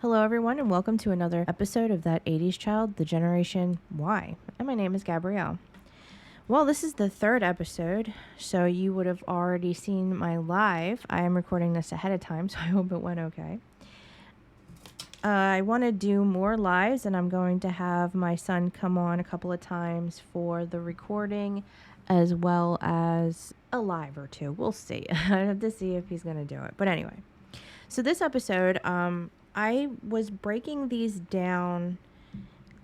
Hello, everyone, and welcome to another episode of That 80s Child, The Generation Y. And my name is Gabrielle. Well, this is the third episode, so you would have already seen my live. I am recording this ahead of time, so I hope it went okay. I want to do more lives, and I'm going to have my son come on a couple of times for the recording as well as a live or two. We'll see. I have to see if he's going to do it. But anyway, so this episode, I was breaking these down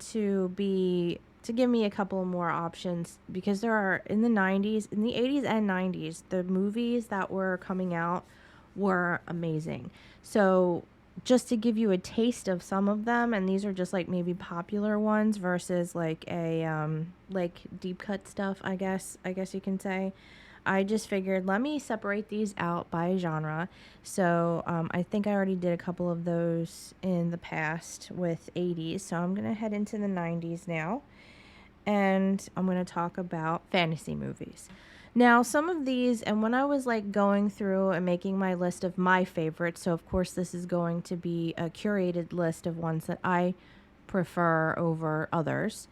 to give me a couple more options because there are in the 80s and 90s, the movies that were coming out were amazing. So just to give you a taste of some of them, and these are just like maybe popular ones versus like a like deep cut stuff, I guess you can say. I just figured let me separate these out by genre. So I think I already did a couple of those in the past with 80s. So I'm going to head into the 90s now. And I'm going to talk about fantasy movies. Now, some of these, and when I was like going through and making my list of my favorites, so of course this is going to be a curated list of ones that I prefer over others.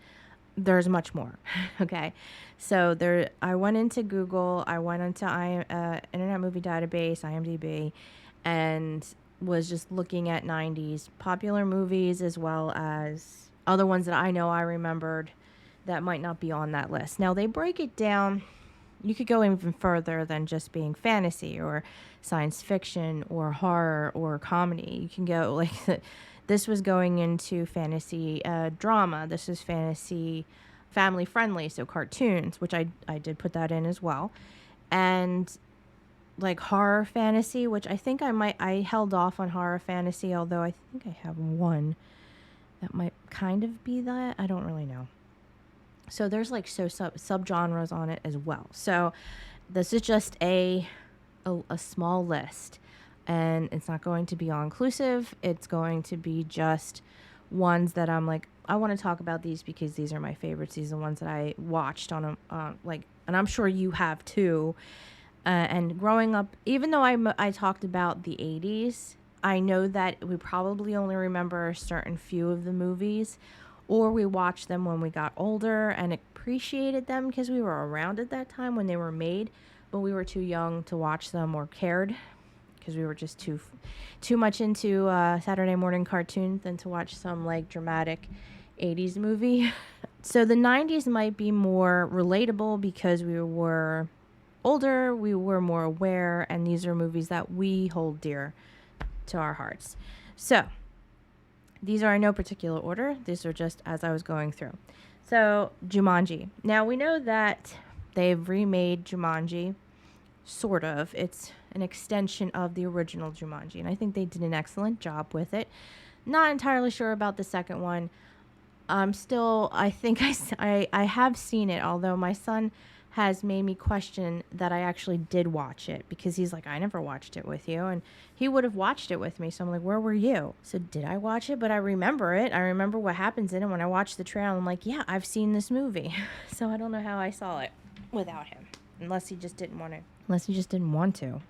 There's much more. Okay. So I went into Google, I went into Internet Movie Database, IMDb, and was just looking at 90s popular movies as well as other ones that I know I remembered that might not be on that list. Now they break it down. You could go even further than just being fantasy or science fiction or horror or comedy. You can go like this was going into fantasy drama. This is fantasy family friendly, so cartoons, which I did put that in as well. And like horror fantasy, which I think I held off on horror fantasy, although I think I have one that might kind of be that. I don't really know. So there's like subgenres on it as well. So this is just a small list, and it's not going to be all inclusive. It's going to be just ones that I'm like, I want to talk about these because these are my favorites. These are the ones that I watched on and I'm sure you have too. And growing up, even though I talked about the 80s, I know that we probably only remember a certain few of the movies, or we watched them when we got older and appreciated them because we were around at that time when they were made, but we were too young to watch them or cared because we were just too much into Saturday morning cartoons than to watch some like dramatic 80s movie. So the 90s might be more relatable because we were older, we were more aware, and these are movies that we hold dear to our hearts. So these are in no particular order. These are just as I was going through. So Jumanji. Now we know that they've remade Jumanji, sort of. It's an extension of the original Jumanji, and I think they did an excellent job with it. Not entirely sure about the second one. I think I have seen it, although my son has made me question that I actually did watch it because he's like, I never watched it with you. And he would have watched it with me. So I'm like, where were you? So did I watch it? But I remember it. I remember what happens in it. When I watched the trailer, I'm like, yeah, I've seen this movie. So I don't know how I saw it without him. Unless he just didn't want to.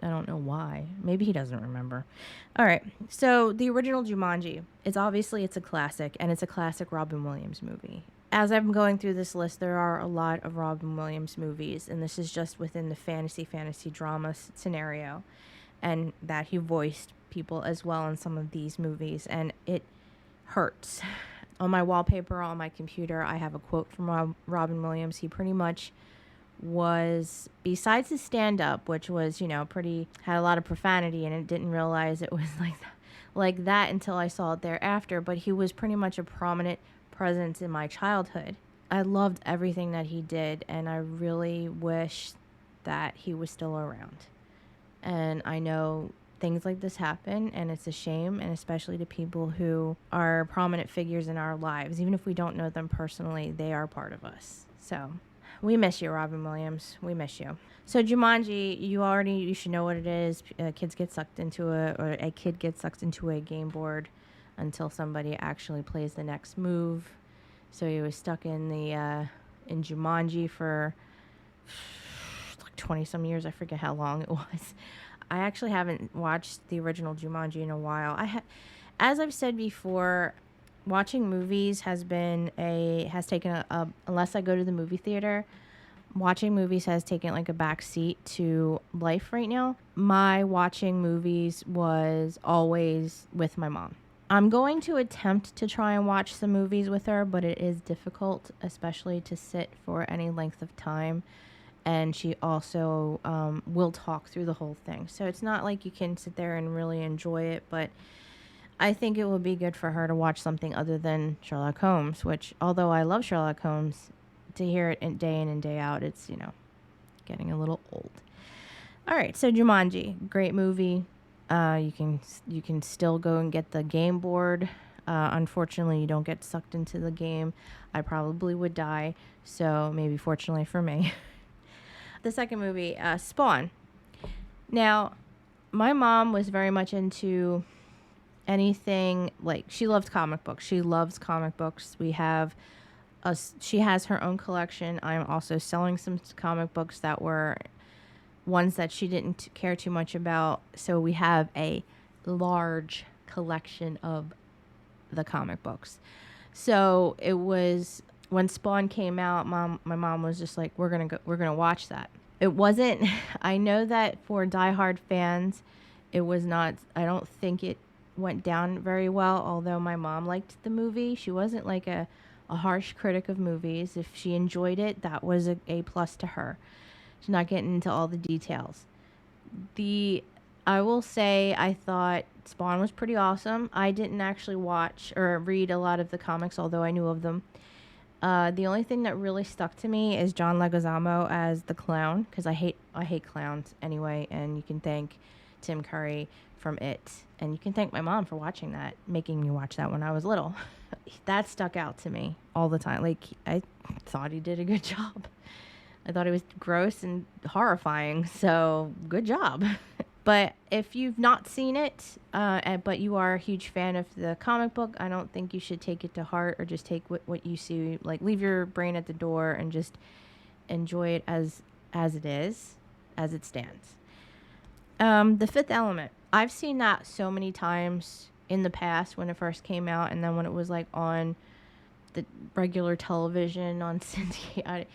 I don't know why. Maybe he doesn't remember. All right. So the original Jumanji, it's a classic, and it's a classic Robin Williams movie. As I'm going through this list, there are a lot of Robin Williams movies, and this is just within the fantasy drama scenario, and that he voiced people as well in some of these movies, and it hurts. On my wallpaper on my computer, I have a quote from Robin Williams. He pretty much was, besides his stand-up, which was, had a lot of profanity in it, didn't realize it was like that until I saw it thereafter, but he was pretty much a prominent presence in my childhood. I loved everything that he did, and I really wish that he was still around. And I know things like this happen, and it's a shame, and especially to people who are prominent figures in our lives. Even if we don't know them personally, they are part of us. So we miss you, Robin Williams. We miss you. So Jumanji, you should know what it is. A kid gets sucked into a game board until somebody actually plays the next move. So he was stuck in Jumanji for like 20 some years. I forget how long it was. I actually haven't watched the original Jumanji in a while. As I've said before, watching movies has taken unless I go to the movie theater, watching movies has taken like a back seat to life right now. My watching movies was always with my mom. I'm going to attempt to try and watch some movies with her, but it is difficult, especially to sit for any length of time. And she also will talk through the whole thing. So it's not like you can sit there and really enjoy it, but I think it would be good for her to watch something other than Sherlock Holmes, which, although I love Sherlock Holmes, to hear it day in and day out, it's, getting a little old. All right, so Jumanji, great movie. You can still go and get the game board. Unfortunately, you don't get sucked into the game. I probably would die, so maybe fortunately for me. The second movie, Spawn. Now, my mom was very much into anything, like, she loved comic books. She loves comic books. She has her own collection. I'm also selling some comic books that were ones that she didn't care too much about. So we have a large collection of the comic books. So it was when Spawn came out, my mom was just like, we're going to watch that. It wasn't I know that for diehard fans, it was not, I don't think it went down very well, although my mom liked the movie. She wasn't like a harsh critic of movies. If she enjoyed it, that was a plus to her. She's not getting into all the details. I will say I thought Spawn was pretty awesome. I didn't actually watch or read a lot of the comics, although I knew of them. The only thing that really stuck to me is John Leguizamo as the clown, because I hate clowns anyway, and you can thank Tim Curry from It, and you can thank my mom for making me watch that when I was little. That stuck out to me all the time. Like, I thought he did a good job. I thought it was gross and horrifying, so good job. But if you've not seen it, but you are a huge fan of the comic book, I don't think you should take it to heart or just take what you see. Like, leave your brain at the door and just enjoy it as it is, as it stands. The Fifth Element. I've seen that so many times in the past when it first came out, and then when it was like on the regular television on Cindy,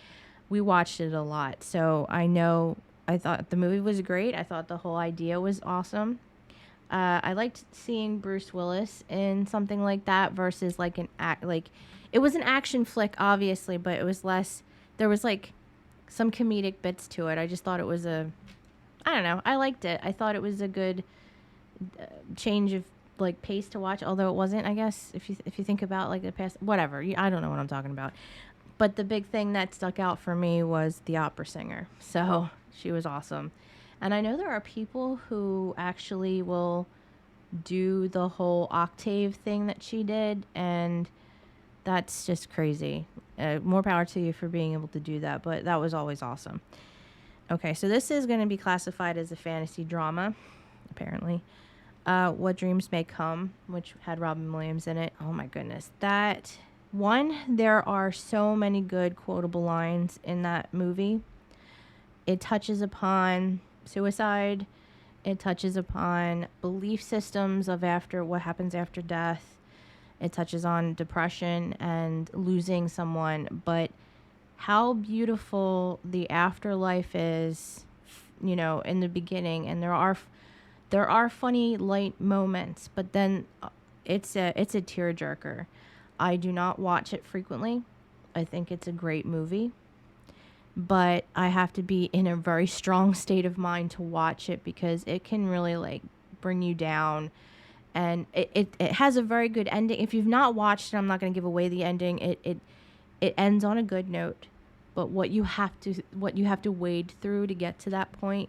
we watched it a lot. So I thought the movie was great. I thought the whole idea was awesome. I liked seeing Bruce Willis in something like that versus like it was an action flick, obviously, but it was less. There was like some comedic bits to it. I just thought it was I don't know. I liked it. I thought it was a good change of like pace to watch, although it wasn't. I guess if you think about like the past, whatever. I don't know what I'm talking about. But the big thing that stuck out for me was the opera singer. So she was awesome. And I know there are people who actually will do the whole octave thing that she did, and that's just crazy. More power to you for being able to do that, but that was always awesome. Okay, so this is going to be classified as a fantasy drama, apparently. What Dreams May Come, which had Robin Williams in it. Oh my goodness. There are so many good quotable lines in that movie. It touches upon suicide. It touches upon belief systems of what happens after death. It touches on depression and losing someone. But how beautiful the afterlife is, in the beginning. And there are funny, light moments, but then it's a tearjerker. I do not watch it frequently. I think it's a great movie, but I have to be in a very strong state of mind to watch it because it can really like bring you down. And it has a very good ending. If you've not watched it, I'm not going to give away the ending. It ends on a good note, but what you have to wade through to get to that point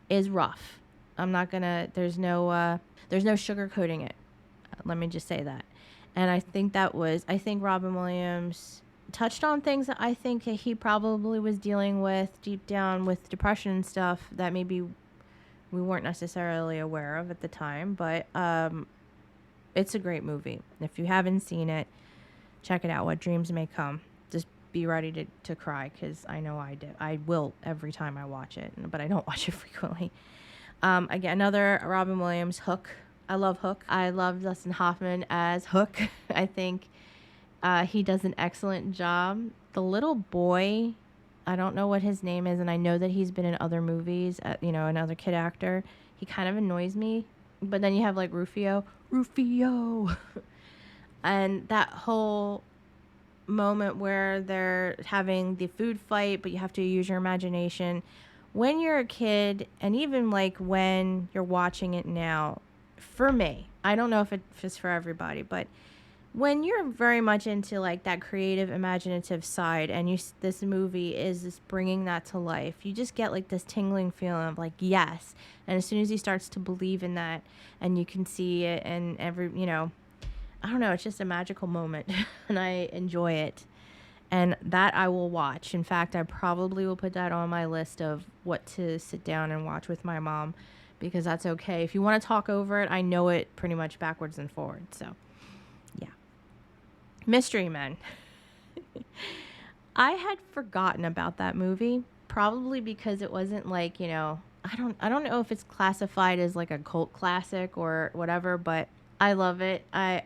is rough. There's no sugarcoating it. Let me just say that. And I think Robin Williams touched on things that I think he probably was dealing with deep down with depression and stuff that maybe we weren't necessarily aware of at the time. But it's a great movie. If you haven't seen it, check it out. What Dreams May Come. Just be ready to cry, because I know I did. I will every time I watch it, but I don't watch it frequently. Again, another Robin Williams, Hook. I love Hook. I love Dustin Hoffman as Hook. I think he does an excellent job. The little boy, I don't know what his name is, and I know that he's been in other movies, another kid actor. He kind of annoys me. But then you have like Rufio. And that whole moment where they're having the food fight, but you have to use your imagination. When you're a kid, and even like when you're watching it now, for me, I don't know if it's for everybody, but when you're very much into like that creative, imaginative side, and this movie is just bringing that to life, you just get like this tingling feeling of like, yes. And as soon as he starts to believe in that, and you can see it, and I don't know, it's just a magical moment, and I enjoy it. And that I will watch. In fact, I probably will put that on my list of what to sit down and watch with my mom, because that's okay. If you want to talk over it, I know it pretty much backwards and forwards. So, yeah. Mystery Men. I had forgotten about that movie, probably because it wasn't like, I don't know if it's classified as like a cult classic or whatever, but I love it.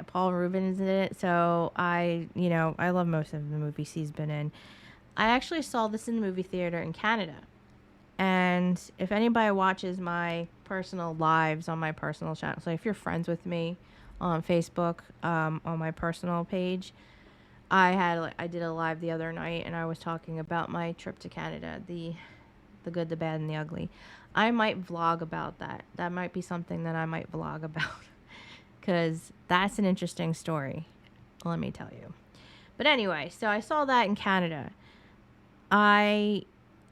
Paul Rubin is in it, so I love most of the movies he's been in. I actually saw this in the movie theater in Canada. And if anybody watches my personal lives on my personal channel, so if you're friends with me on Facebook, on my personal page, I did a live the other night, and I was talking about my trip to Canada, the good, the bad, and the ugly. I might vlog about that. That might be something that I might vlog about. Because that's an interesting story, let me tell you. But anyway, so I saw that in Canada. I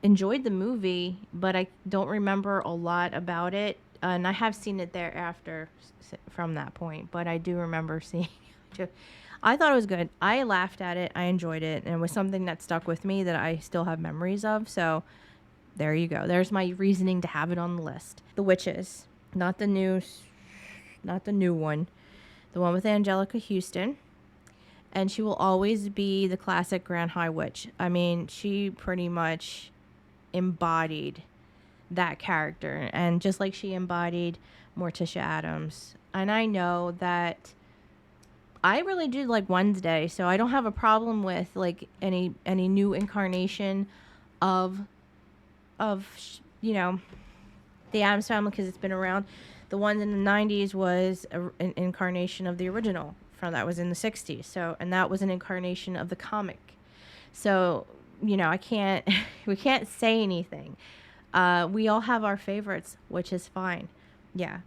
enjoyed the movie, but I don't remember a lot about it. And I have seen it thereafter from that point, but I do remember seeing it. I thought it was good. I laughed at it. I enjoyed it. And it was something that stuck with me that I still have memories of. So there you go. There's my reasoning to have it on the list. The Witches. Not the new one. The one with Angelica Houston. And she will always be the classic Grand High Witch. I mean, she pretty much embodied that character. And just like she embodied Morticia Addams. And I know that I really do like Wednesday, so I don't have a problem with like any new incarnation of the Addams Family, because it's been around. The one in the 90s was an incarnation of the original that was in the 60s. So, and that was an incarnation of the comic. So, we can't say anything. We all have our favorites, which is fine. Yeah.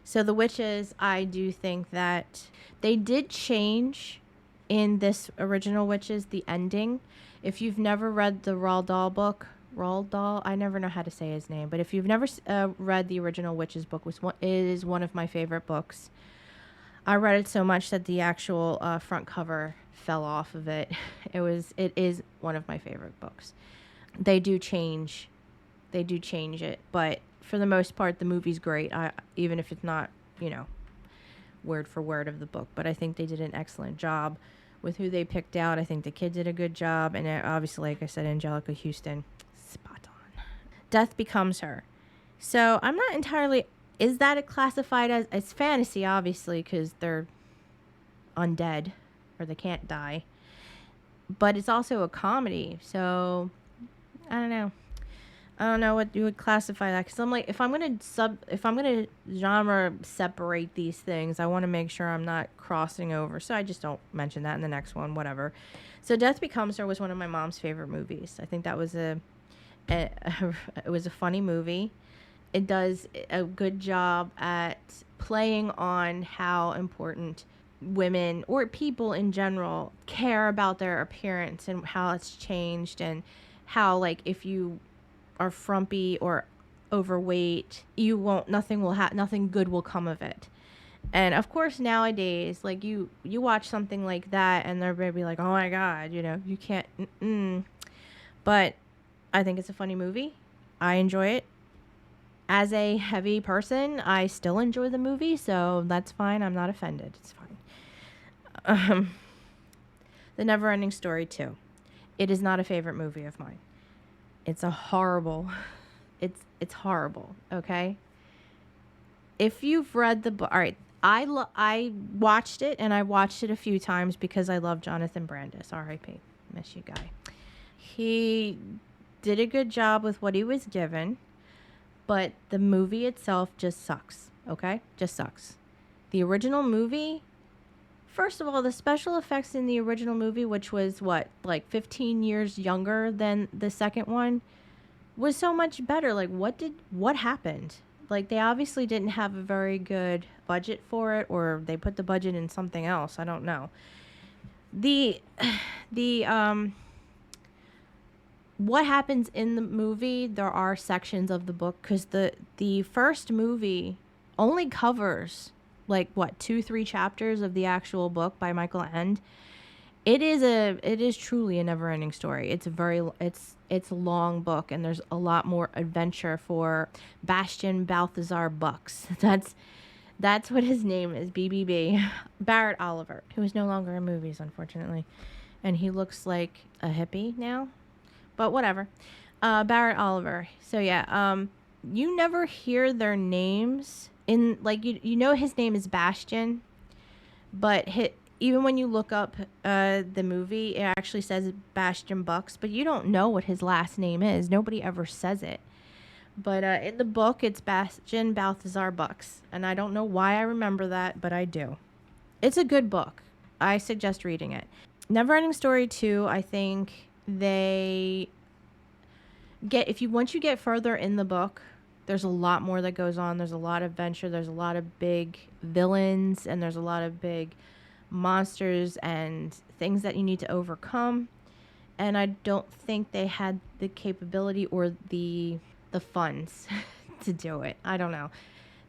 So the Witches, I do think that they did change in this original Witches, the ending. If you've never read the Roald Dahl book, I never know how to say his name, but if you've never read the original Witches book, it is one of my favorite books. I read it so much that the actual front cover fell off of it. It is one of my favorite books. They do change it, but for the most part, the movie's great. Even if it's not, word for word of the book, but I think they did an excellent job with who they picked out. I think the kid did a good job, and obviously, like I said, Angelica Houston, spot on. Death Becomes Her. So I'm not entirely. Is that classified as it's fantasy? Obviously, because they're undead or they can't die, but it's also a comedy. So I don't know what you would classify that, because I'm like, if I'm gonna genre separate these things, I want to make sure I'm not crossing over, so I just don't mention that in the next one, whatever. So Death Becomes Her was one of my mom's favorite movies. I think that was it was a funny movie. It does a good job at playing on how important women or people in general care about their appearance and how it's changed, and how, like, if you are frumpy or overweight, nothing good will come of it. And of course nowadays, like, you watch something like that and they're gonna be like, oh my god, you can't. But I think it's a funny movie. I enjoy it. As a heavy person, I still enjoy the movie, so that's fine. I'm not offended. It's fine. The Neverending Story 2. It is not a favorite movie of mine. It's horrible, okay? If you've read the book, all right, I watched it, and I watched it a few times because I love Jonathan Brandis. R.I.P. Miss you, guy. He did a good job with what he was given, but the movie itself just sucks. Okay, just sucks. The original movie. First of all, the special effects in the original movie, which was what, like 15 years younger than the second one, was so much better. Like, what happened? Like, they obviously didn't have a very good budget for it, or they put the budget in something else. I don't know. The the what happens in the movie, there are sections of the book, because the first movie only covers like what, 2-3 chapters of the actual book by Michael Ende. It is truly a never-ending story. It's a long book, and there's a lot more adventure for Bastian Balthazar Bucks. That's what his name is, BBB. Barrett Oliver, who is no longer in movies, unfortunately, and he looks like a hippie now, but whatever. Barrett Oliver. So yeah, you never hear their names in, like, you know his name is Bastian, but even when you look up the movie, it actually says Bastian Bucks, but you don't know what his last name is. Nobody ever says it. But in the book, it's Bastian Balthazar Bucks, and I don't know why I remember that, but I do. It's a good book. I suggest reading it. Neverending Story 2, I think they once you get further in the book, there's a lot more that goes on. There's a lot of adventure. There's a lot of big villains, and there's a lot of big monsters and things that you need to overcome. And I don't think they had the capability or the funds to do it. I don't know.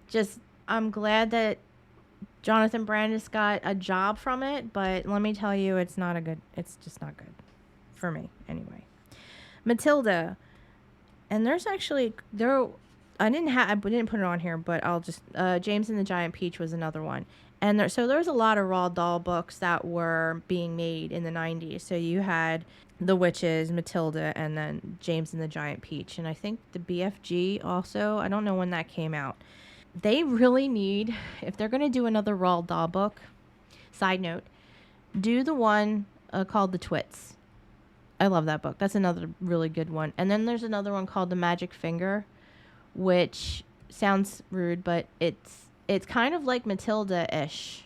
Just, I'm glad that Jonathan Brandis got a job from it, but let me tell you, it's just not good for me anyway. Matilda. And there's actually, I didn't put it on here, but I'll just, James and the Giant Peach was another one. And there's a lot of Roald Dahl books that were being made in the 90s. So you had The Witches, Matilda, and then James and the Giant Peach. And I think the BFG also, I don't know when that came out. They really need, if they're going to do another Roald Dahl book, side note, do the one called The Twits. I love that book. That's another really good one. And then there's another one called The Magic Finger, which sounds rude, but it's kind of like Matilda-ish,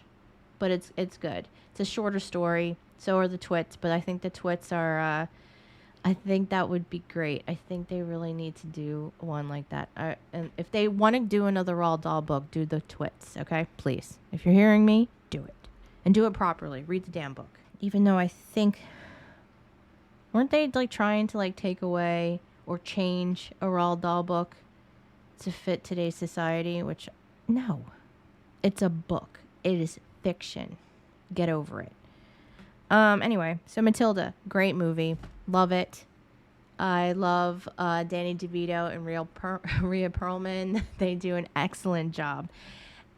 but it's good. It's a shorter story. So are the Twits, but I think the Twits are, I think that would be great. I think they really need to do one like that. And if they want to do another Roald Dahl book, do the Twits, okay? Please. If you're hearing me, do it. And do it properly. Read the damn book. Even though I think, weren't they like trying to like take away or change a Roald Dahl book to fit today's society? Which, no. It's a book. It is fiction. Get over it. Anyway, so Matilda, great movie. Love it. I love Danny DeVito and Rhea Perlman. They do an excellent job.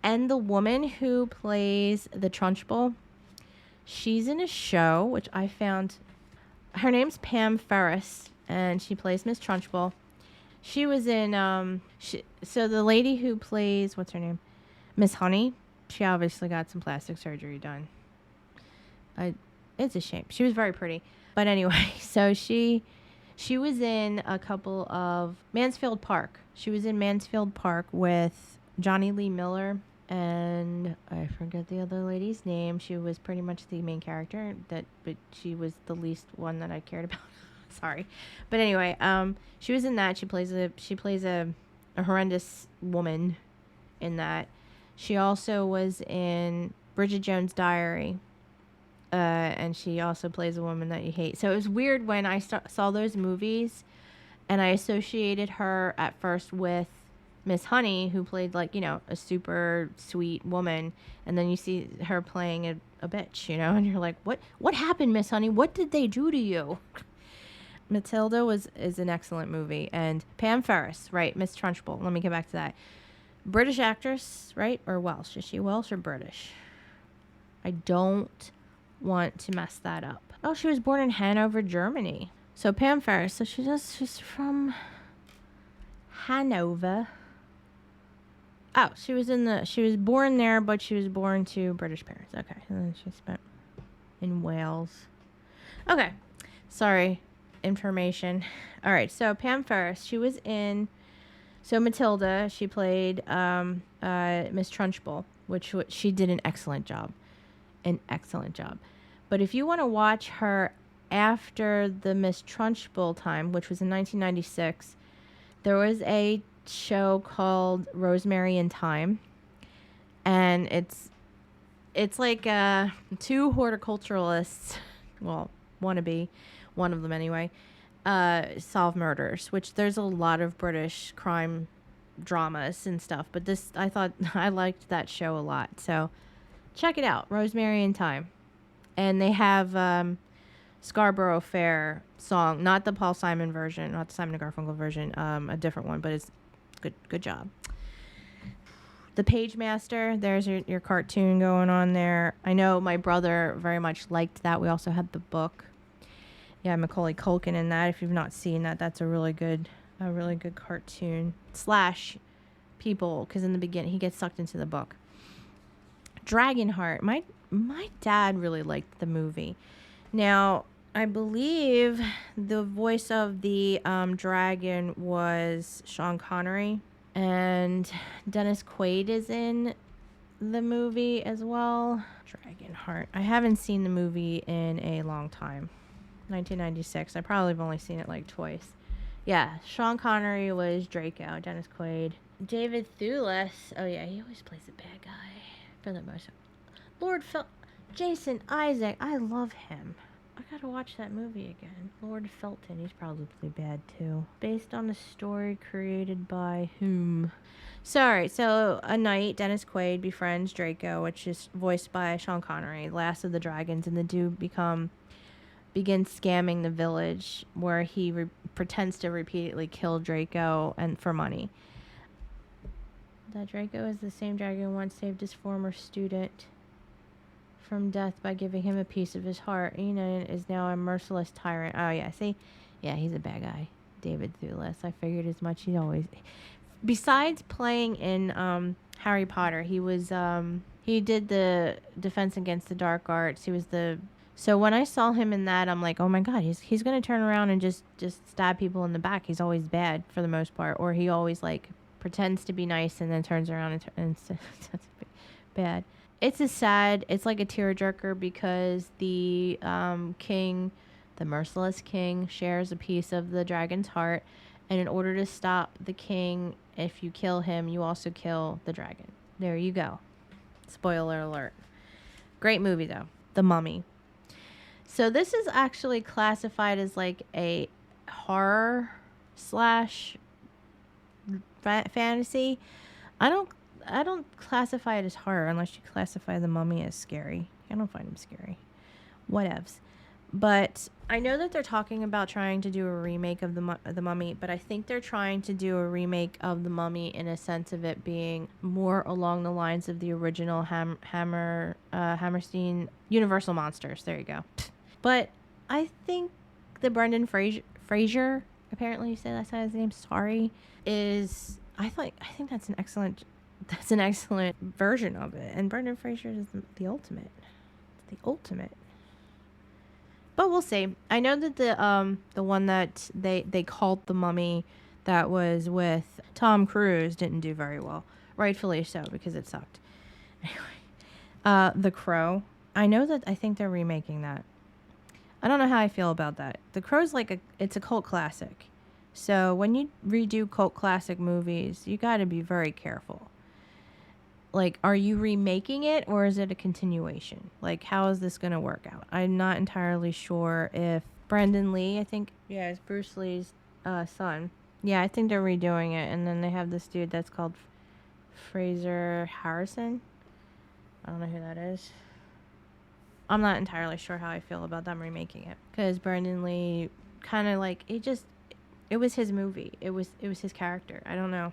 And the woman who plays the Trunchbull, she's in a show, which I found, her name's Pam Ferris, and she plays Miss Trunchbull. She was in, so the lady who plays, what's her name? Miss Honey, she obviously got some plastic surgery done. It's a shame. She was very pretty. But anyway, so she was in a couple of Mansfield Park. She was in Mansfield Park with Johnny Lee Miller, and I forget the other lady's name. She was pretty much the main character, but she was the least one that I cared about. Sorry. But anyway, she was in that. She plays a horrendous woman in that. She also was in Bridget Jones' Diary. And she also plays a woman that you hate. So it was weird when I saw those movies, and I associated her at first with Miss Honey, who played like, a super sweet woman, and then you see her playing a bitch, and you're like, what happened, Miss Honey? What did they do to you? Matilda is an excellent movie, and Pam Ferris, right, Miss Trunchbull. Let me get back to that. British actress, right, or Welsh? Is she Welsh or British? I don't want to mess that up. Oh, she was born in Hanover, Germany. So Pam Ferris, so she's from Hanover. Oh, she was born there, but she was born to British parents. Okay. And then she spent in Wales. Okay. Sorry. Information. All right. So Pam Ferris, she was in, so Matilda, she played Miss Trunchbull, which she did an excellent job. An excellent job. But if you want to watch her after the Miss Trunchbull time, which was in 1996, there was a show called Rosemary in Thyme, and it's like two horticulturalists, well, wannabe, one of them anyway, solve murders, which there's a lot of British crime dramas and stuff, but this, I thought, I liked that show a lot, so check it out, Rosemary in Thyme. And they have Scarborough Fair song, not the Paul Simon version, not the Simon & Garfunkel version, a different one, but it's good job. The Page Master, there's your cartoon going on there. I know my brother very much liked that. We also had the book. Yeah, Macaulay Culkin in that. If you've not seen that, that's a really good cartoon. Slash people, because in the beginning he gets sucked into the book. Dragonheart. My dad really liked the movie. Now, I believe the voice of the dragon was Sean Connery, and Dennis Quaid is in the movie as well. Dragonheart. I haven't seen the movie in a long time. 1996. I probably have only seen it like twice. Yeah, Sean Connery was Draco. Dennis Quaid. David Thewlis. Oh yeah, he always plays a bad guy for the most. Jason Isaac. I love him. I gotta watch that movie again. Lord Felton, he's probably bad too. Based on a story created by whom? Sorry, so a night, Dennis Quaid befriends Draco, which is voiced by Sean Connery, last of the dragons, and the dude begins scamming the village, where he pretends to repeatedly kill Draco and for money. That Draco is the same dragon who once saved his former student from death by giving him a piece of his heart. Enon is now a merciless tyrant. Oh yeah, see? Yeah, he's a bad guy. David Thewlis. I figured as much. He'd always... Besides playing in Harry Potter, he was... he did the Defense Against the Dark Arts. He was the... So when I saw him in that, I'm like, oh my god, he's going to turn around and just stab people in the back. He's always bad for the most part. Or he always, like, pretends to be nice and then turns around and bad. It's it's like a tearjerker, because the king, the merciless king, shares a piece of the dragon's heart, and in order to stop the king, if you kill him, you also kill the dragon. There you go. Spoiler alert. Great movie though, The Mummy. So this is actually classified as like a horror slash fantasy. I don't classify it as horror unless you classify The Mummy as scary. I don't find him scary. Whatevs. But I know that they're talking about trying to do a remake of the Mummy, but I think they're trying to do a remake of The Mummy in a sense of it being more along the lines of the original Hammerstein Universal Monsters. There you go. But I think the Brendan Fraser, apparently you say that's his name, sorry, is... I think that's an excellent version of it. And Brendan Fraser is the ultimate. It's the ultimate. But we'll see. I know that the one that they called The Mummy, that was with Tom Cruise, didn't do very well. Rightfully so, because it sucked. Anyway. The Crow. I think they're remaking that. I don't know how I feel about that. The Crow's it's a cult classic. So when you redo cult classic movies, you got to be very careful. Like, are you remaking it, or is it a continuation? Like, how is this going to work out? I'm not entirely sure if Brandon Lee, I think, yeah, it's Bruce Lee's son. Yeah, I think they're redoing it. And then they have this dude that's called Fraser Harrison. I don't know who that is. I'm not entirely sure how I feel about them remaking it. Because Brandon Lee kind of it was his movie. It was his character. I don't know.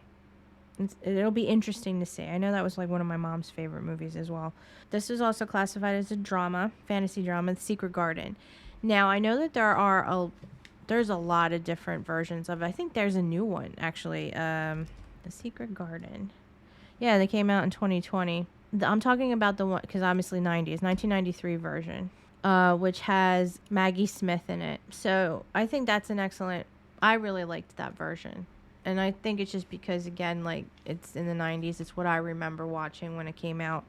It'll be interesting to see. I know that was one of my mom's favorite movies as well. This is also classified as a drama, fantasy drama, The Secret Garden. Now, I know that there's a lot of different versions of it. I think there's a new one, actually. The Secret Garden. Yeah, they came out in 2020. I'm talking about the one, because obviously 90s, 1993 version, which has Maggie Smith in it. So I think that's an excellent, I really liked that version. And I think it's just because, again, like, it's in the 90s. It's what I remember watching when it came out.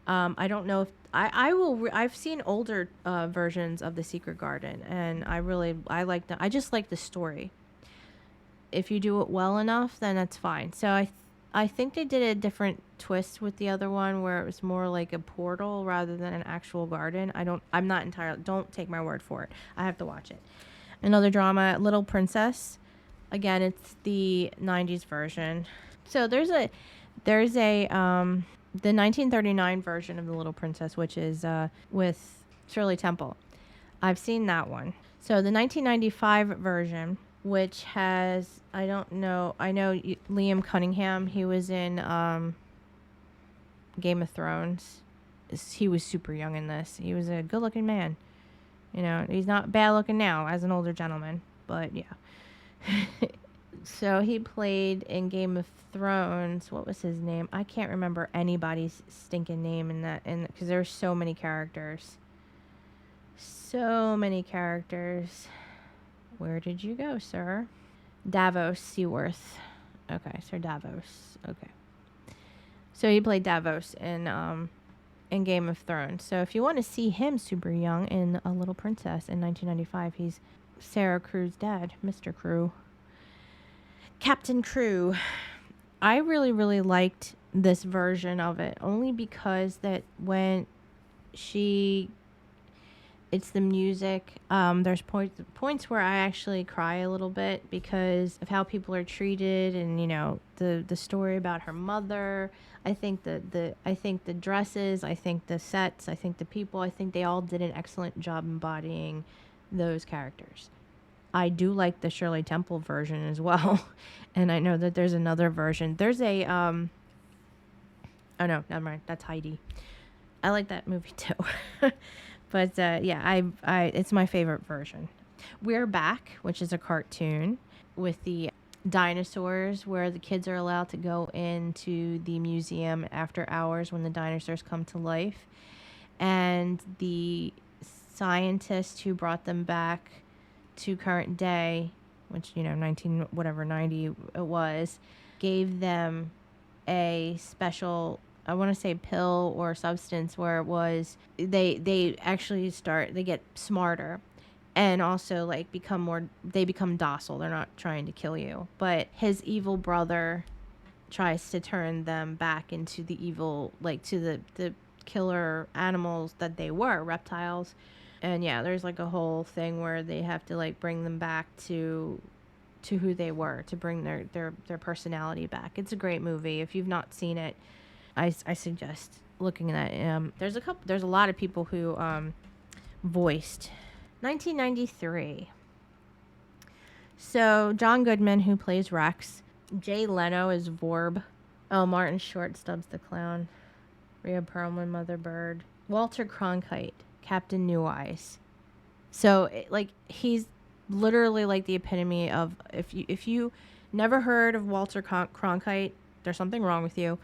I don't know if I've seen older versions of The Secret Garden, and I like I just like the story. If you do it well enough, then that's fine. So I think they did a different twist with the other one where it was more like a portal rather than an actual garden. I'm not entirely, don't take my word for it. I have to watch it. Another drama, Little Princess. Again, it's the 90s version. So there's a the 1939 version of The Little Princess, which is with Shirley Temple. I've seen that one. So the 1995 version, which has, I don't know, I know Liam Cunningham. He was in Game of Thrones. He was super young in this. He was a good-looking man. You know, he's not bad-looking now as an older gentleman, but yeah. So he played in Game of Thrones. What was his name? I can't remember anybody's stinking name in that, because there's so many characters. So many characters. Where did you go, sir? Davos Seaworth. Okay, Sir Davos. Okay. So he played Davos in Game of Thrones. So if you want to see him super young in A Little Princess in 1995, he's Sarah Crew's dad, Mr. Crew. Captain Crew. I really, really liked this version of it, only because that when it's the music. There's points where I actually cry a little bit because of how people are treated, and you know the story about her mother. I think the dresses, I think the sets, I think the people, I think they all did an excellent job embodying those characters. I do like the Shirley Temple version as well, and I know that there's another version. There's a oh no, never mind. That's Heidi. I like that movie too. But yeah, I it's my favorite version. We're Back, which is a cartoon with the dinosaurs, where the kids are allowed to go into the museum after hours when the dinosaurs come to life, and the scientist who brought them back to current day, which 90 it was, gave them a special, I want to say, pill or substance, where it was they actually they get smarter, and also like they become docile. They're not trying to kill you. But his evil brother tries to turn them back into the evil, like to the killer animals that they were, reptiles. And yeah, there's like a whole thing where they have to like bring them back to who they were, to bring their personality back. It's a great movie. If you've not seen it, I suggest looking at it. There's a lot of people who voiced 1993. So John Goodman, who plays Rex, Jay Leno is Vorb, Martin Short, Stubbs the Clown, Rhea Perlman, Mother Bird, Walter Cronkite, Captain New Eyes. So he's literally like the epitome of, if you never heard of Walter Cronkite, there's something wrong with you.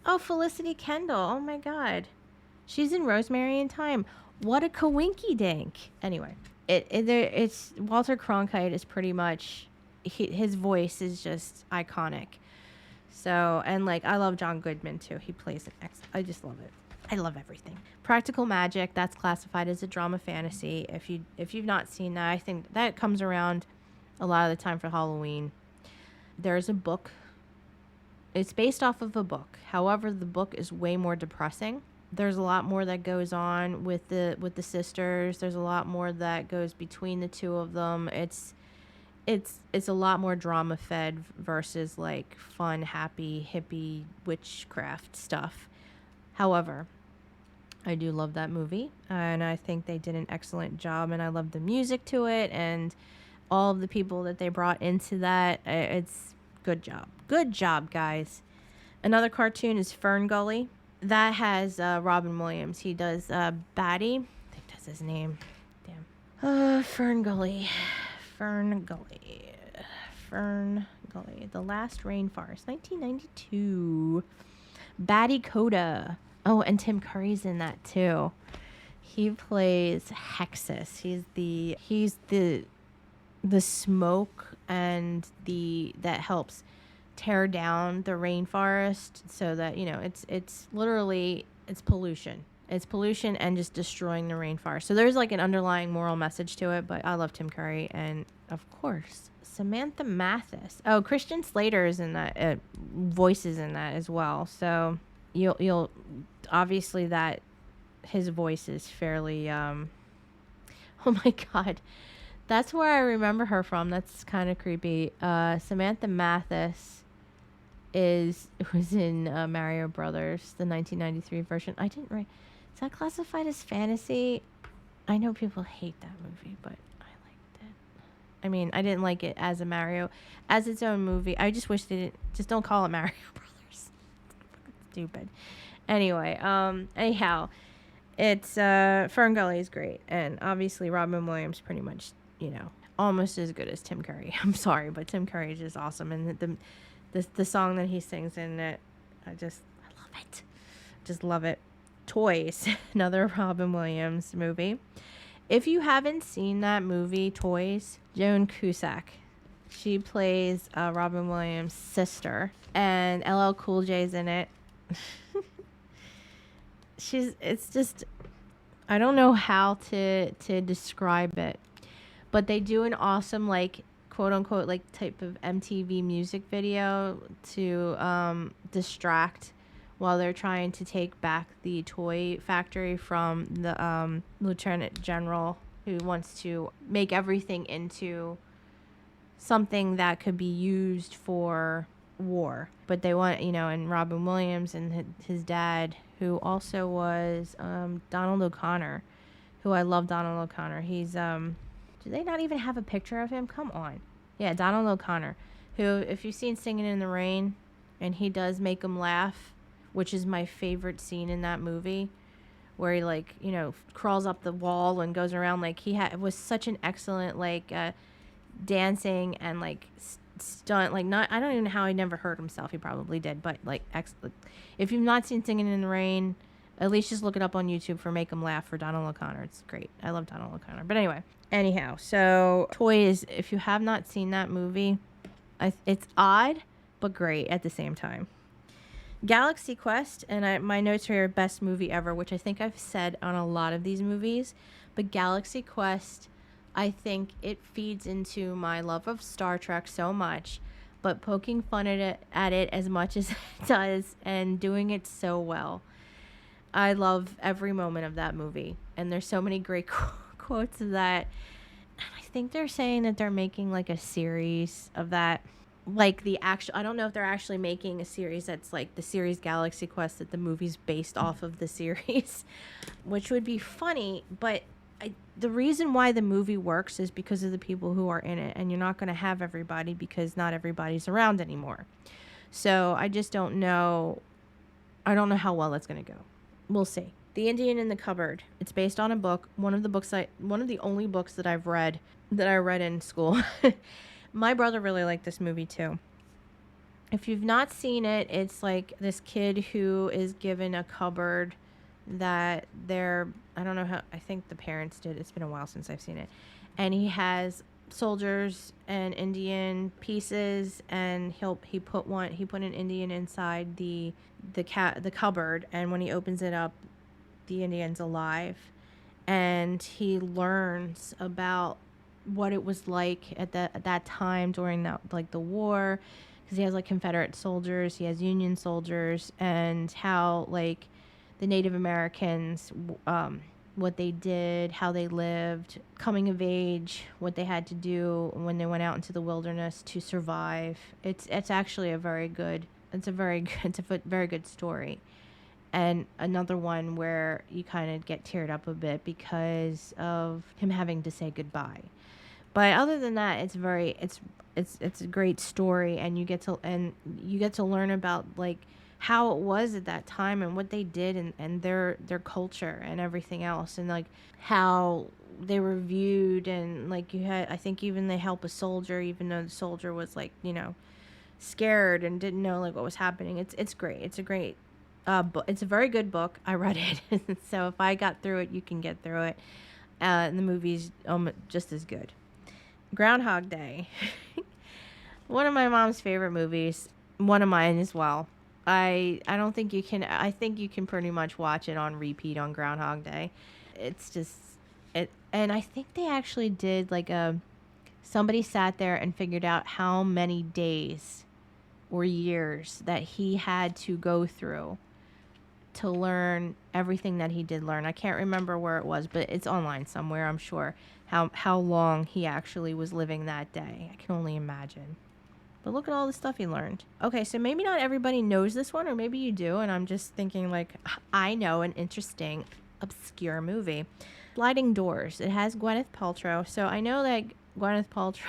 Oh, Felicity Kendall. Oh my God. She's in Rosemary and Thyme. What a coinky dink. Anyway, it's Walter Cronkite is pretty much, his voice is just iconic. So, and like, I love John Goodman too. He plays an I just love it. I love everything. Practical Magic, that's classified as a drama fantasy. If you've not seen that, I think that comes around a lot of the time for Halloween. There's a book. It's based off of a book. However, the book is way more depressing. There's a lot more that goes on with the sisters. There's a lot more that goes between the two of them. It's a lot more drama fed versus like fun, happy, hippie witchcraft stuff. However, I do love that movie, and I think they did an excellent job, and I love the music to it and all of the people that they brought into that. It's good job. Good job, guys. Another cartoon is Fern Gully. That has Robin Williams. He does Batty. I think that's his name. Damn. Fern Gully. Fern Gully. The Last Rainforest, 1992. Batty Coda. Oh, and Tim Curry's in that too. He plays Hexus. He's the smoke and the that helps tear down the rainforest so that, it's literally it's pollution. It's pollution and just destroying the rainforest. So there's like an underlying moral message to it, but I love Tim Curry and of course Samantha Mathis. Oh, Christian Slater is in that, voices in that as well. So you'll obviously that his voice is fairly oh my god. That's where I remember her from. That's kind of creepy. Samantha Mathis was in Mario Brothers, the 1993 version. I didn't write. Is that classified as fantasy? I know people hate that movie, but I liked it. I mean, I didn't like it as as its own movie. I just wish they didn't. Just don't call it Mario Brothers. Stupid. Anyway, anyhow, it's Fern Gully is great, and obviously Robin Williams pretty much, almost as good as Tim Curry. I'm sorry, but Tim Curry is just awesome, and the song that he sings in it, I love it. Just love it. Toys, another Robin Williams movie. If you haven't seen that movie, Toys, Joan Cusack, she plays Robin Williams' sister, and LL Cool J's in it. It's just, I don't know how to describe it, but they do an awesome, like, quote unquote, like, type of MTV music video to distract while they're trying to take back the toy factory from the lieutenant general who wants to make everything into something that could be used for war. But they want, and Robin Williams and his dad, who also was Donald O'Connor, who I love Donald O'Connor. He's, do they not even have a picture of him? Come on. Yeah, Donald O'Connor, who, if you've seen Singing in the Rain, and he does make them laugh, which is my favorite scene in that movie, where he, like, crawls up the wall and goes around, like, was such an excellent, like, dancing and, like, stunt, like, not, I don't even know how he never hurt himself. He probably did, but, like, excellent. If you've not seen Singing in the Rain, at least just look it up on YouTube for Make 'em Laugh for Donald O'Connor. It's great. I love Donald O'Connor. But anyway, anyhow, so Toys, if you have not seen that movie, it's odd, but great at the same time. Galaxy Quest, and my notes are best movie ever, which I think I've said on a lot of these movies, but Galaxy Quest, I think it feeds into my love of Star Trek so much, but poking fun at it as much as it does and doing it so well. I love every moment of that movie, and there's so many great quotes of that. And I think they're saying that they're making like a series of that, like the actual, I don't know if they're actually making a series that's like the series Galaxy Quest, that the movie's based off of the series, which would be funny, but the reason why the movie works is because of the people who are in it, and you're not going to have everybody because not everybody's around anymore. So I just don't know. I don't know how well that's going to go. We'll see. The Indian in the Cupboard. It's based on a book. One of the only books that I've read that I read in school. My brother really liked this movie too. If you've not seen it, it's like this kid who is given a cupboard that I don't know how, I think the parents did. It's been a while since I've seen it. And he has soldiers and Indian pieces, and he put an Indian inside the cupboard, and when he opens it up, the Indian's alive, and he learns about what it was like at that time during the war, because he has like Confederate soldiers, he has Union soldiers, and how like the Native Americans, what they did, how they lived, coming of age, what they had to do when they went out into the wilderness to survive. It's actually a very good story. And another one where you kind of get teared up a bit because of him having to say goodbye. But other than that, it's a great story, and you get to learn about like how it was at that time and what they did, and their culture and everything else, and like how they were viewed, and like I think even they help a soldier, even though the soldier was like, scared and didn't know like what was happening. It's great. It's a great It's a very good book. I read it. So if I got through it, you can get through it. And the movie's just as good. Groundhog Day. One of my mom's favorite movies. One of mine as well. I don't think you can. I think you can pretty much watch it on repeat on Groundhog Day. It's just it, and I think they actually did like a. Somebody sat there and figured out how many days or years that he had to go through to learn everything that he did learn. I can't remember where it was, but it's online somewhere, I'm sure. How long he actually was living that day. I can only imagine. But look at all the stuff he learned. Okay, so maybe not everybody knows this one, or maybe you do, and I'm just thinking like, I know an interesting, obscure movie. Sliding Doors. It has Gwyneth Paltrow, so I know that Gwyneth Paltrow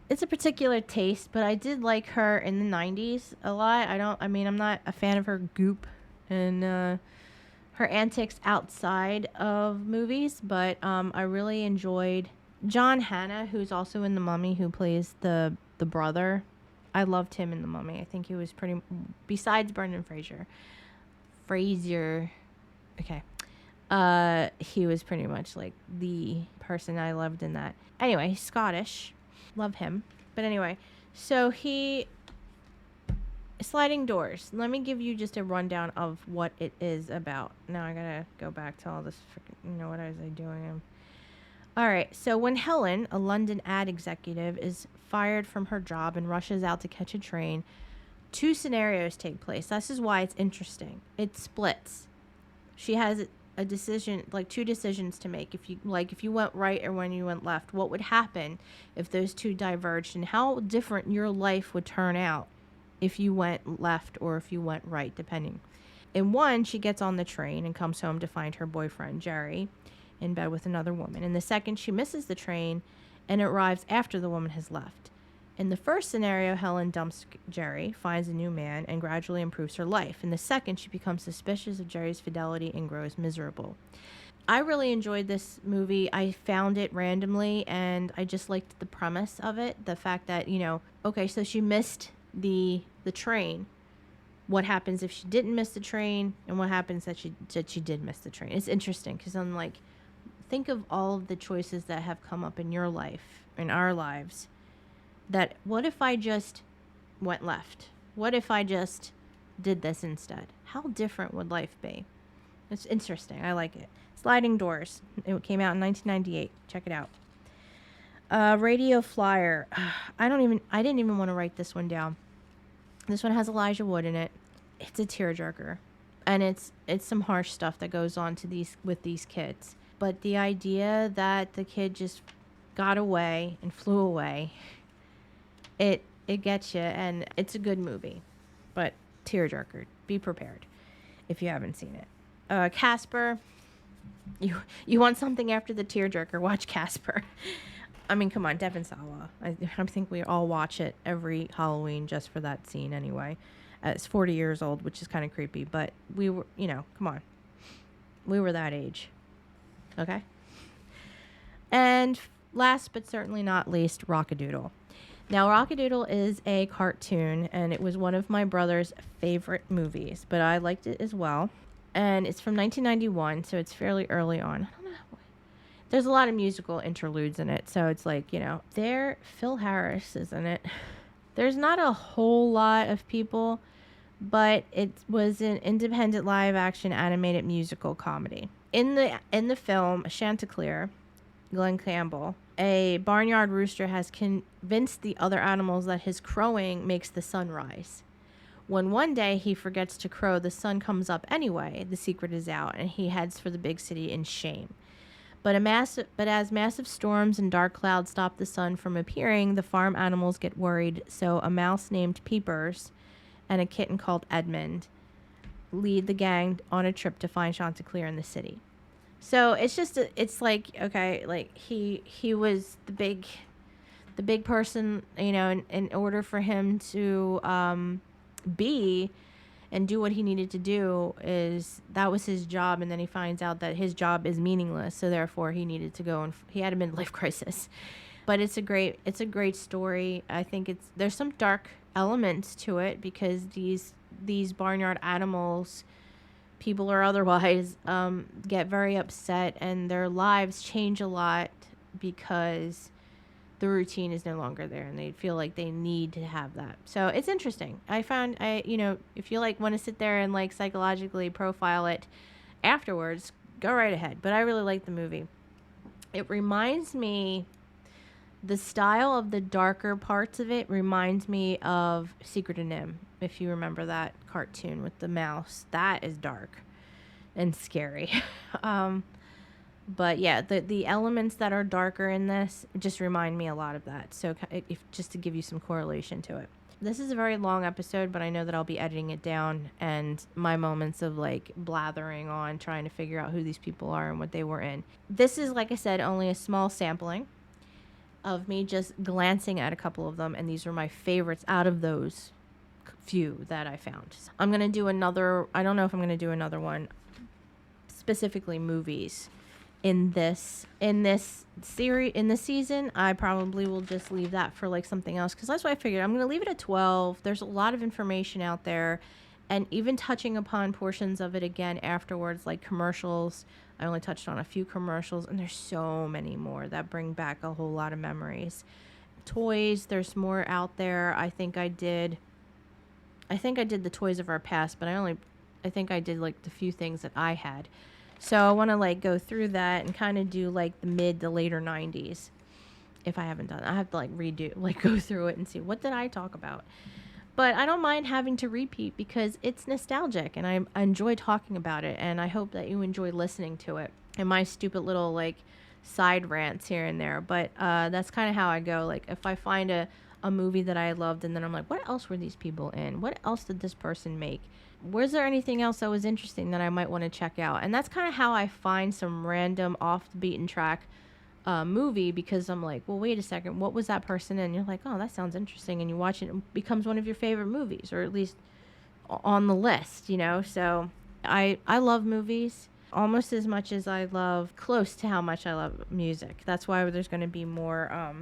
it's a particular taste, but I did like her in the 90s a lot. I'm not a fan of her goop and her antics outside of movies, but I really enjoyed John Hannah, who's also in The Mummy, who plays the brother. I loved him in The Mummy. I think he was besides Brendan Fraser. Okay. He was pretty much like the person I loved in that. Anyway, he's Scottish. Love him. But anyway, so Sliding Doors. Let me give you just a rundown of what it is about. Now I gotta go back to all this freaking, what was I doing? All right, so when Helen, a London ad executive, is fired from her job and rushes out to catch a train, two scenarios take place. This is why it's interesting. It splits. She has a decision, like two decisions to make. If you went right or when you went left, what would happen if those two diverged, and how different your life would turn out if you went left or if you went right, depending. In one, she gets on the train and comes home to find her boyfriend, Jerry, in bed with another woman. In the second, she misses the train and arrives after the woman has left. In the first scenario, Helen dumps Jerry, finds a new man, and gradually improves her life. In the second, she becomes suspicious of Jerry's fidelity and grows miserable. I really enjoyed this movie. I found it randomly, and I just liked the premise of it. The fact that, okay, so she missed the train. What happens if she didn't miss the train, and what happens that she did miss the train? It's interesting because I'm like, think of all of the choices that have come up in your life, in our lives. That what if I just went left? What if I just did this instead? How different would life be? It's interesting. I like it. Sliding Doors. It came out in 1998. Check it out. Radio Flyer. I didn't even want to write this one down. This one has Elijah Wood in it. It's a tearjerker. And it's some harsh stuff that goes on with these kids. But the idea that the kid just got away and flew away, it gets you, and it's a good movie. But tearjerker. Be prepared if you haven't seen it. Casper. You want something after the tearjerker, watch Casper. I mean, come on, Devon Sawa. I think we all watch it every Halloween just for that scene anyway. It's 40 years old, which is kind of creepy, but we were, come on. We were that age. Okay? And last but certainly not least, Rock-a-Doodle. Now, Rock-a-Doodle is a cartoon, and it was one of my brother's favorite movies, but I liked it as well. And it's from 1991, so it's fairly early on. I don't know. There's a lot of musical interludes in it, so it's like, Phil Harris is in it. There's not a whole lot of people, but it was an independent live-action animated musical comedy. In the film, Chanticleer, Glenn Campbell, a barnyard rooster has convinced the other animals that his crowing makes the sun rise. When one day he forgets to crow, the sun comes up anyway. The secret is out, and he heads for the big city in shame. But as massive storms and dark clouds stop the sun from appearing, the farm animals get worried. So a mouse named Peepers and a kitten called Edmund lead the gang on a trip to find Chanticleer in the city. So it's like, okay, like he was the big person, in order for him to be and do what he needed to do, that was his job. And then he finds out that his job is meaningless. So therefore he needed to go, and he had a midlife crisis. But it's a great story. I think there's some dark elements to it because these these barnyard animals, people or otherwise, get very upset and their lives change a lot because the routine is no longer there and they feel like they need to have that. So it's interesting. If you like want to sit there and like psychologically profile it afterwards, go right ahead. But I really like the movie. It reminds me, the style of the darker parts of it reminds me of Secret of NIMH. If you remember that cartoon with the mouse, that is dark and scary. But yeah, the elements that are darker in this just remind me a lot of that. So just to give you some correlation to it. This is a very long episode, but I know that I'll be editing it down, and my moments of like blathering on trying to figure out who these people are and what they were in. This is, like I said, only a small sampling of me just glancing at a couple of them, and these are my favorites out of those few that I found. I'm going to do another, I don't know if I'm going to do another one, specifically movies. In this series, in this season, I probably will just leave that for like something else, because that's what I figured. I'm going to leave it at 12. There's a lot of information out there, and even touching upon portions of it again afterwards, like commercials. I only touched on a few commercials, and there's so many more that bring back a whole lot of memories. Toys, there's more out there. I think I did the Toys of Our Past, but I think I did like the few things that I had. So I want to like go through that and kind of do like the mid to later 90s. If I haven't done it, I have to like go through it and see what did I talk about. But I don't mind having to repeat because it's nostalgic and I enjoy talking about it, and I hope that you enjoy listening to it and my stupid little like side rants here and there. But that's kind of how I go. Like if I find a movie that I loved and then I'm like, what else were these people in? What else did this person make? Was there anything else that was interesting that I might want to check out? And that's kind of how I find some random off the beaten track movie, because I'm like, well, wait a second, what was that person in? And you're like, oh, that sounds interesting. And you watch it, and it becomes one of your favorite movies, or at least on the list, you know? So I love movies almost as much as I love, close to how much I love music. That's why there's going to be more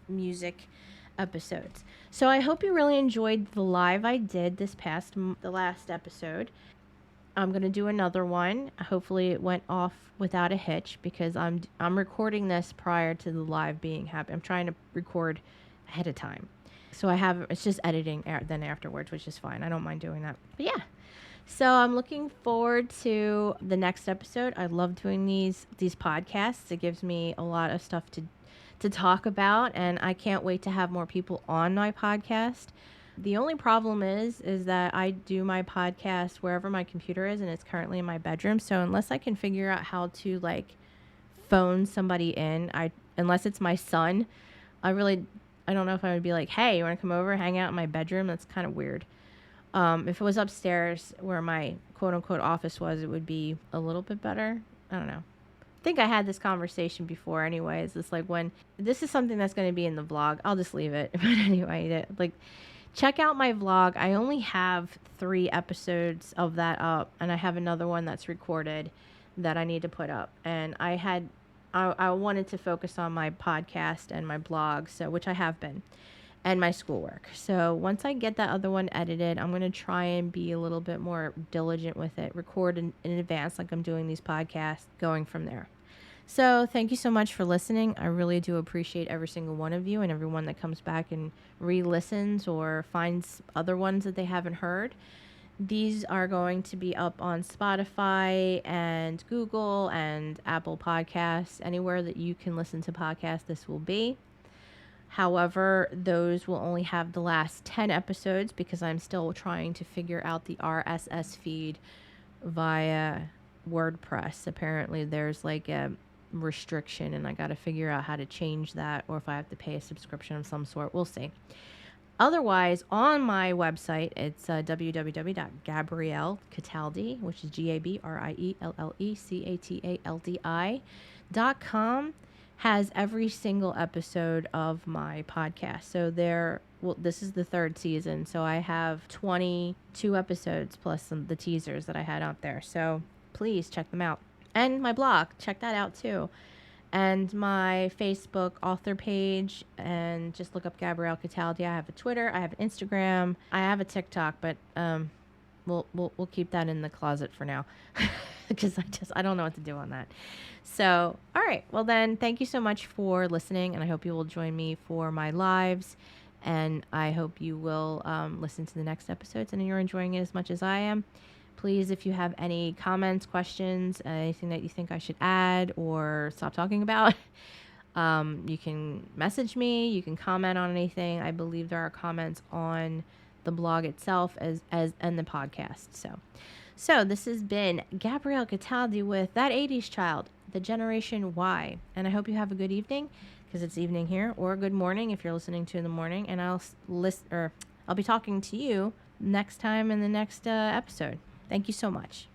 music episodes. So I hope you really enjoyed the live I did the last episode. I'm going to do another one. Hopefully it went off without a hitch, because I'm recording this prior to the live being happened. I'm trying to record ahead of time. So it's just editing then afterwards, which is fine. I don't mind doing that. But yeah. So I'm looking forward to the next episode. I love doing these podcasts. It gives me a lot of stuff to talk about, and I can't wait to have more people on my podcast. The only problem is that I do my podcast wherever my computer is, and it's currently in my bedroom. So unless I can figure out how to like phone somebody in, unless it's my son, I don't know if I would be like, hey, you want to come over, hang out in my bedroom? That's kind of weird. If it was upstairs where my quote unquote office was, it would be a little bit better. I don't know. I think I had this conversation before anyways. It's like, when this is something that's going to be in the vlog, I'll just leave it. But anyway, like, check out my vlog. I only have 3 episodes of that up, and I have another one that's recorded that I need to put up. And I wanted to focus on my podcast and my blog, which I have been, and my schoolwork. So once I get that other one edited, I'm going to try and be a little bit more diligent with it, record in advance like I'm doing these podcasts, going from there. So thank you so much for listening. I really do appreciate every single one of you, and everyone that comes back and re-listens or finds other ones that they haven't heard. These are going to be up on Spotify and Google and Apple Podcasts. Anywhere that you can listen to podcasts, this will be. However, those will only have the last 10 episodes, because I'm still trying to figure out the RSS feed via WordPress. Apparently there's like a restriction, and I got to figure out how to change that, or if I have to pay a subscription of some sort. We'll see. Otherwise, on my website, it's www.GabrielleCataldi, which is GabrielleCataldi.com, has every single episode of my podcast. So this is the 3rd season, so I have 22 episodes plus the teasers that I had out there. So please check them out. And my blog, check that out too. And my Facebook author page, and just look up Gabrielle Cataldi. I have a Twitter, I have an Instagram, I have a TikTok, but we'll keep that in the closet for now because I don't know what to do on that. So, all right. Well then, thank you so much for listening, and I hope you will join me for my lives, and I hope you will listen to the next episodes and you're enjoying it as much as I am. Please, if you have any comments, questions, anything that you think I should add or stop talking about, you can message me. You can comment on anything. I believe there are comments on the blog itself as and the podcast. So this has been Gabrielle Cataldi with That 80s Child, the Generation Y, and I hope you have a good evening because it's evening here, or a good morning if you're listening to in the morning. And I'll be talking to you next time in the next episode. Thank you so much.